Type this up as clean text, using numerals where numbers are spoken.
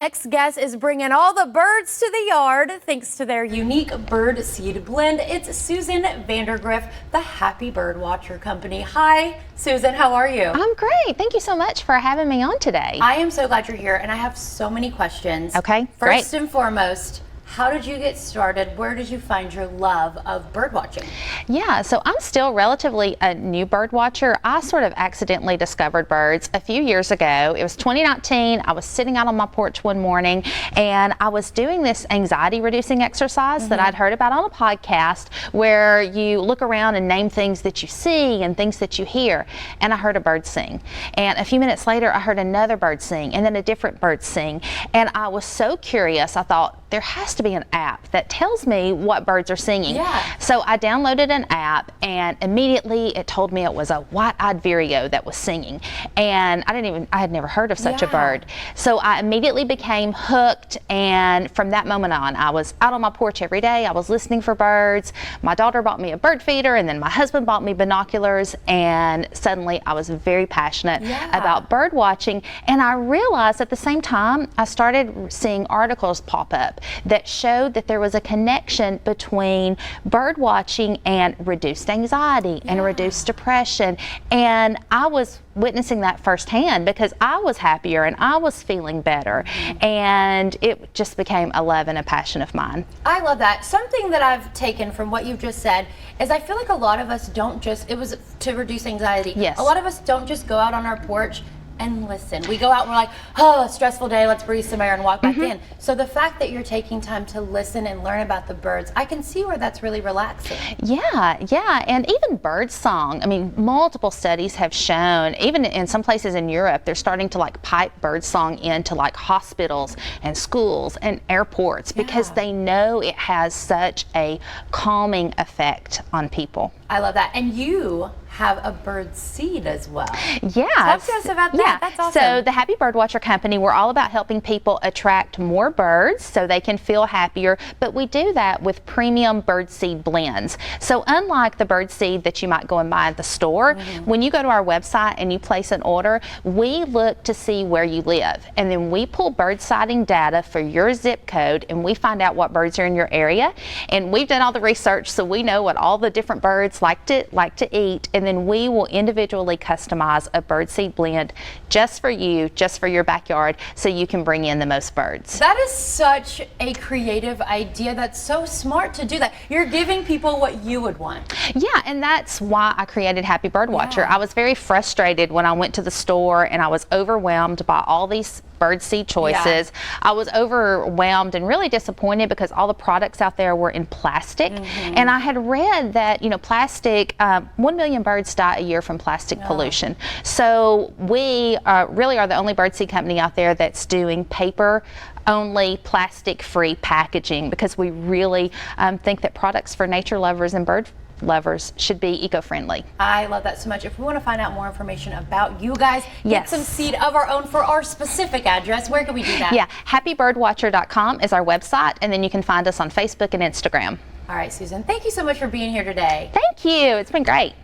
Next guest is bringing all the birds to the yard thanks to their unique bird seed blend. It's Susan Vandergriff, the Happy Birdwatcher Company. Hi, Susan, how are you? I'm great. Thank you so much for having me on today. I am so glad you're here, and I have so many questions. Okay, First and foremost, how did you get started? Where did you find your love of bird watching? Yeah, so I'm still relatively a new bird watcher. I sort of accidentally discovered birds a few years ago. It was 2019. I was sitting out on my porch one morning and I was doing this anxiety reducing exercise that I'd heard about on a podcast where you look around and name things that you see and things that you hear. And I heard a bird sing. And a few minutes later, I heard another bird sing and then a different bird sing. And I was so curious, I thought, there has to be an app that tells me what birds are singing. Yeah. So I downloaded an app and immediately it told me it was a white-eyed vireo that was singing. And I had never heard of such a bird. So I immediately became hooked, and from that moment on, I was out on my porch every day. I was listening for birds. My daughter bought me a bird feeder, and then my husband bought me binoculars, and suddenly I was very passionate about bird watching. And I realized at the same time, I started seeing articles pop up that showed that there was a connection between bird watching and reduced anxiety and reduced depression. And I was witnessing that firsthand because I was happier and I was feeling better. And it just became a love and a passion of mine. I love that. Something that I've taken from what you've just said is I feel like a lot of us don't just, it was to reduce anxiety. Yes. A lot of us don't just go out on our porch and listen. We go out and we're like, oh, stressful day, let's breathe some air and walk back in. So the fact that you're taking time to listen and learn about the birds, I can see where that's really relaxing. Yeah, and even bird song. I mean, multiple studies have shown, even in some places in Europe, they're starting to like pipe bird song into like hospitals and schools and airports because they know it has such a calming effect on people. I love that. And you have a bird seed as well. Yeah. Talk to us about that. That's awesome. So the Happy Birdwatcher Company, we're all about helping people attract more birds so they can feel happier, but we do that with premium bird seed blends. So unlike the bird seed that you might go and buy at the store, when you go to our website and you place an order, we look to see where you live, and then we pull bird sighting data for your zip code, and we find out what birds are in your area. And we've done all the research, so we know what all the different birds like to eat, and then we will individually customize a birdseed blend just for you, just for your backyard, so you can bring in the most birds. That is such a creative idea. That's so smart to do that. You're giving people what you would want. Yeah, and that's why I created Happy Birdwatcher. I was very frustrated when I went to the store and I was overwhelmed by all these birdseed choices. I was overwhelmed and really disappointed because all the products out there were in plastic. And I had read that, you know, plastic, 1 million birds die a year from plastic pollution. So we really are the only birdseed company out there that's doing paper only, plastic free packaging, because we really think that products for nature lovers and bird lovers should be eco-friendly. I love that so much. If we want to find out more information about you guys, get some seed of our own for our specific address, where can we do that? Yeah, happybirdwatcher.com is our website, and then you can find us on Facebook and Instagram. All right, Susan, thank you so much for being here today. Thank you. It's been great.